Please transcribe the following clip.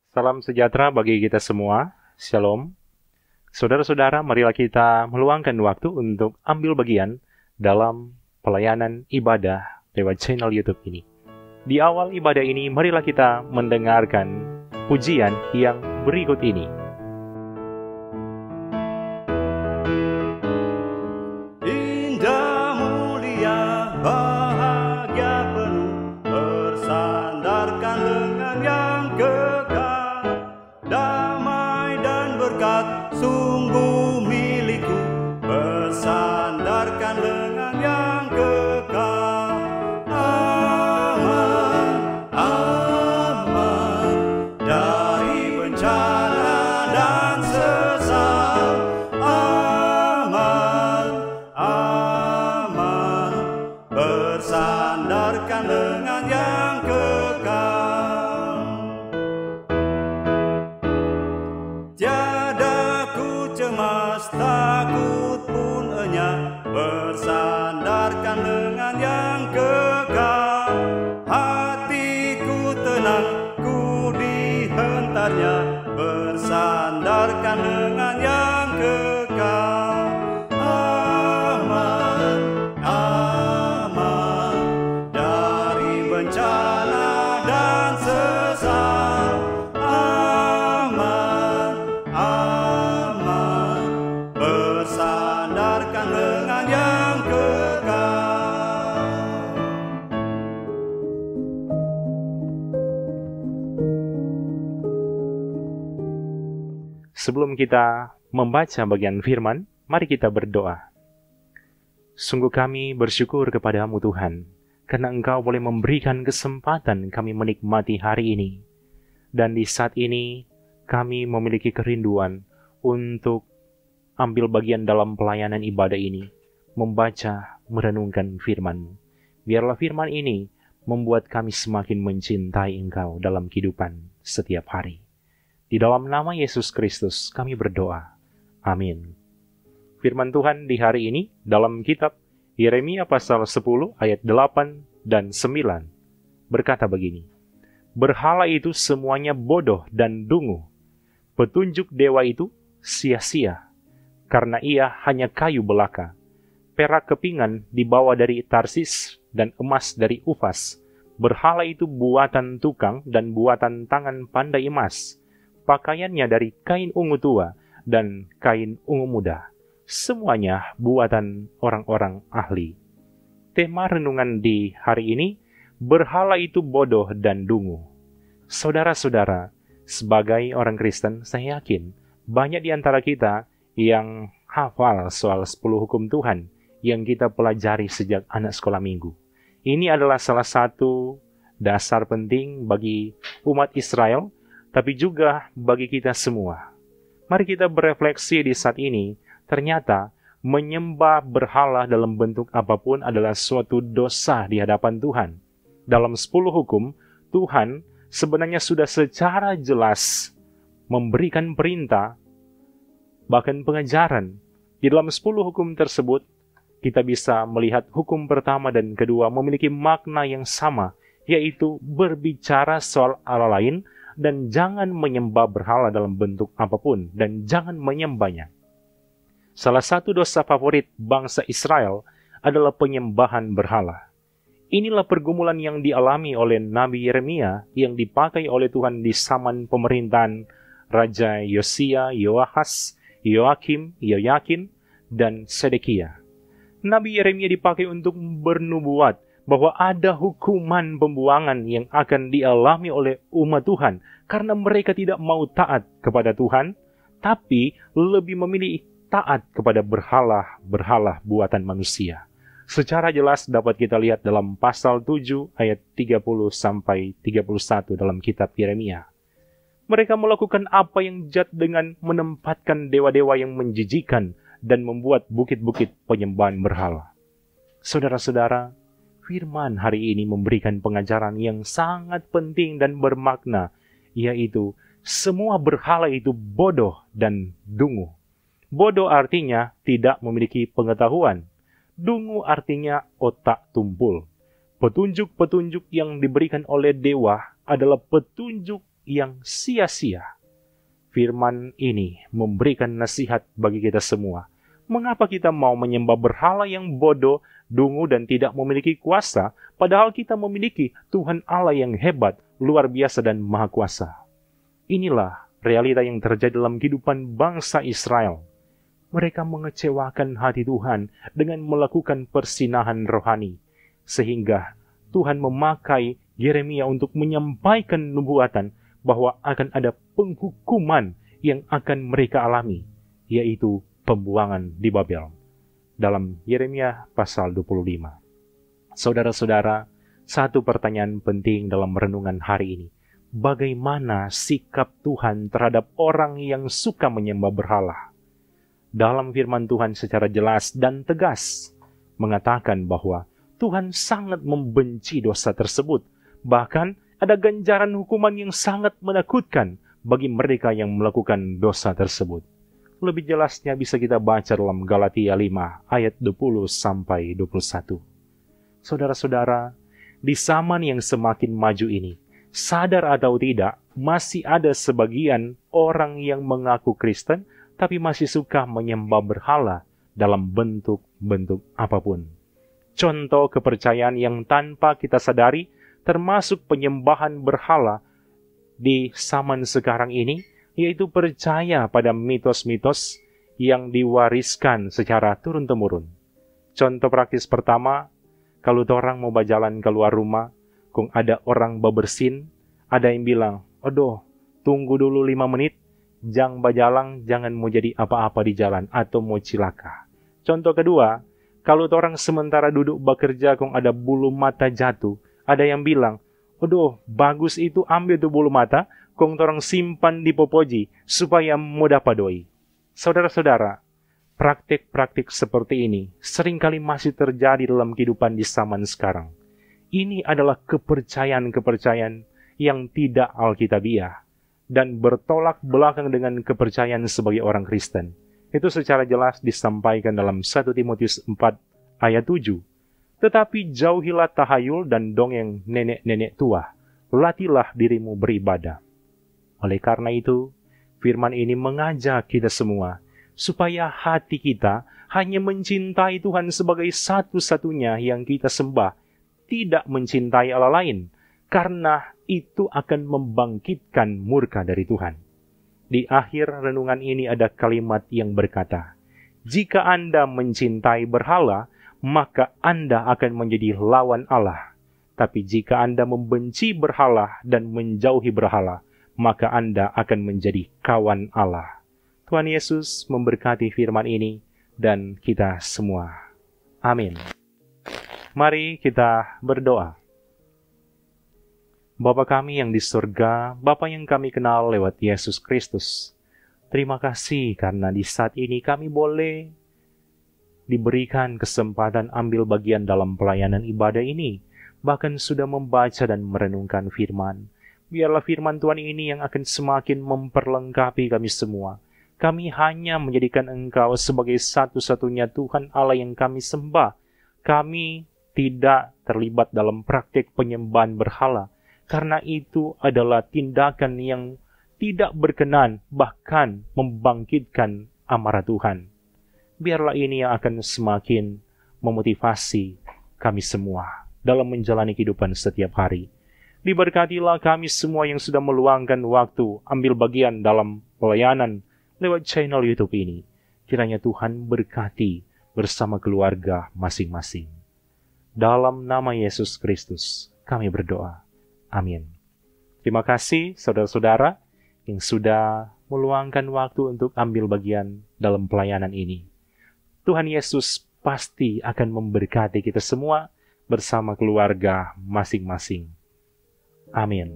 Salam sejahtera bagi kita semua. Shalom. Saudara-saudara, marilah kita meluangkan waktu untuk ambil bagian dalam pelayanan ibadah lewat channel YouTube ini. Di awal ibadah ini, marilah kita mendengarkan pujian yang berikut ini. Indah, mulia, bahagia penuh, bersandarkan lengan yang kekal. Damai dan berkat sungguh milikku, bersandarkan lengan yang kekal. Aman, aman, dari bencana dan sesat. Aman, aman, bersandarkan lengan yang kekal. Tiada ku cemas, takut pun enyah, bersandarkan lengan yang kekal. Hatiku tenang, ku dihentarnya, bersandarkan lengan yang kekal. Aman, aman, dari bencana dan sesat. Aman, aman, bersandarkan lengan yang kekal. Sebelum kita membaca bagian firman, mari kita berdoa. Sungguh kami bersyukur kepadamu Tuhan, karena Engkau boleh memberikan kesempatan kami menikmati hari ini. Dan di saat ini, kami memiliki kerinduan untuk ambil bagian dalam pelayanan ibadah ini, membaca, merenungkan firman-Mu. Biarlah firman ini membuat kami semakin mencintai Engkau dalam kehidupan setiap hari. Di dalam nama Yesus Kristus kami berdoa. Amin. Firman Tuhan di hari ini dalam kitab Yeremia pasal 10 ayat 8 dan 9 berkata begini. Berhala itu semuanya bodoh dan dungu. Petunjuk dewa itu sia-sia, karena ia hanya kayu belaka. Perak kepingan dibawa dari Tarsis dan emas dari Ufas. Berhala itu buatan tukang dan buatan tangan pandai emas. Pakaiannya dari kain ungu tua dan kain ungu muda. Semuanya buatan orang-orang ahli. Tema renungan di hari ini, berhala itu bodoh dan dungu. Saudara-saudara, sebagai orang Kristen, saya yakin banyak di antara kita yang hafal soal 10 hukum Tuhan yang kita pelajari sejak anak sekolah minggu. Ini adalah salah satu dasar penting bagi umat Israel, tapi juga bagi kita semua. Mari kita berefleksi di saat ini, ternyata menyembah berhala dalam bentuk apapun adalah suatu dosa di hadapan Tuhan. Dalam 10 hukum, Tuhan sebenarnya sudah secara jelas memberikan perintah, bahkan pengajaran. Di dalam 10 hukum tersebut, kita bisa melihat hukum pertama dan kedua memiliki makna yang sama, yaitu berbicara soal Allah lain, dan jangan menyembah berhala dalam bentuk apapun, dan jangan menyembahnya. Salah satu dosa favorit bangsa Israel adalah penyembahan berhala. Inilah pergumulan yang dialami oleh Nabi Yeremia yang dipakai oleh Tuhan di zaman pemerintahan Raja Yosia, Yoahas, Yoakim, Yoyakin, dan Sedekia. Nabi Yeremia dipakai untuk bernubuat bahwa ada hukuman pembuangan yang akan dialami oleh umat Tuhan karena mereka tidak mau taat kepada Tuhan, tapi lebih memilih taat kepada berhala buatan manusia. Secara jelas dapat kita lihat dalam pasal 7 ayat 30-31 dalam kitab Yeremia. Mereka melakukan apa yang jahat dengan menempatkan dewa-dewa yang menjijikan dan membuat bukit-bukit penyembahan berhala. Saudara-saudara, firman hari ini memberikan pengajaran yang sangat penting dan bermakna, yaitu semua berhala itu bodoh dan dungu. Bodoh artinya tidak memiliki pengetahuan. Dungu artinya otak tumpul. Petunjuk-petunjuk yang diberikan oleh dewa adalah petunjuk yang sia-sia. Firman ini memberikan nasihat bagi kita semua. Mengapa kita mau menyembah berhala yang bodoh, dungu, dan tidak memiliki kuasa, padahal kita memiliki Tuhan Allah yang hebat, luar biasa, dan maha kuasa? Inilah realita yang terjadi dalam kehidupan bangsa Israel. Mereka mengecewakan hati Tuhan dengan melakukan persinahan rohani, sehingga Tuhan memakai Yeremia untuk menyampaikan nubuatan bahwa akan ada penghukuman yang akan mereka alami, yaitu pembuangan di Babel. Dalam Yeremia pasal 25. Saudara-saudara, satu pertanyaan penting dalam renungan hari ini. Bagaimana sikap Tuhan terhadap orang yang suka menyembah berhala? Dalam firman Tuhan secara jelas dan tegas mengatakan bahwa Tuhan sangat membenci dosa tersebut. Bahkan ada ganjaran hukuman yang sangat menakutkan bagi mereka yang melakukan dosa tersebut. Lebih jelasnya bisa kita baca dalam Galatia 5 ayat 20-21. Saudara-saudara, di zaman yang semakin maju ini, sadar atau tidak, masih ada sebagian orang yang mengaku Kristen tapi masih suka menyembah berhala dalam bentuk-bentuk apapun. Contoh kepercayaan yang tanpa kita sadari, termasuk penyembahan berhala di zaman sekarang ini, yaitu percaya pada mitos-mitos yang diwariskan secara turun-temurun. Contoh praktis pertama, kalau orang mau berjalan keluar rumah, kung ada orang bebersin, ada yang bilang, "Aduh, tunggu dulu 5 menit, jangan berjalan, jangan mau jadi apa-apa di jalan, atau mau cilaka." Contoh kedua, kalau orang sementara duduk bekerja, kung ada bulu mata jatuh, ada yang bilang, "Aduh, bagus itu ambil tuh bulu mata, kong orang simpan di popoji, supaya mudah padoi." Saudara-saudara, praktik-praktik seperti ini seringkali masih terjadi dalam kehidupan di zaman sekarang. Ini adalah kepercayaan-kepercayaan yang tidak alkitabiah dan bertolak belakang dengan kepercayaan sebagai orang Kristen. Itu secara jelas disampaikan dalam 1 Timotius 4 ayat 7. Tetapi jauhilah tahayul dan dongeng nenek-nenek tua. Latihlah dirimu beribadah. Oleh karena itu, firman ini mengajak kita semua supaya hati kita hanya mencintai Tuhan sebagai satu-satunya yang kita sembah, tidak mencintai Allah lain, karena itu akan membangkitkan murka dari Tuhan. Di akhir renungan ini ada kalimat yang berkata, "Jika Anda mencintai berhala, maka Anda akan menjadi lawan Allah. Tapi jika Anda membenci berhala dan menjauhi berhala, maka Anda akan menjadi kawan Allah." Tuhan Yesus memberkati firman ini dan kita semua. Amin. Mari kita berdoa. Bapa kami yang di surga, Bapa yang kami kenal lewat Yesus Kristus, terima kasih karena di saat ini kami boleh diberikan kesempatan ambil bagian dalam pelayanan ibadah ini, bahkan sudah membaca dan merenungkan firman. Biarlah firman Tuhan ini yang akan semakin memperlengkapi kami semua. Kami hanya menjadikan Engkau sebagai satu-satunya Tuhan Allah yang kami sembah. Kami tidak terlibat dalam praktik penyembahan berhala, karena itu adalah tindakan yang tidak berkenan, bahkan membangkitkan amarah Tuhan. Biarlah ini yang akan semakin memotivasi kami semua dalam menjalani kehidupan setiap hari. Diberkatilah kami semua yang sudah meluangkan waktu ambil bagian dalam pelayanan lewat channel YouTube ini. Kiranya Tuhan berkati bersama keluarga masing-masing. Dalam nama Yesus Kristus kami berdoa. Amin. Terima kasih saudara-saudara yang sudah meluangkan waktu untuk ambil bagian dalam pelayanan ini. Tuhan Yesus pasti akan memberkati kita semua bersama keluarga masing-masing. Amin.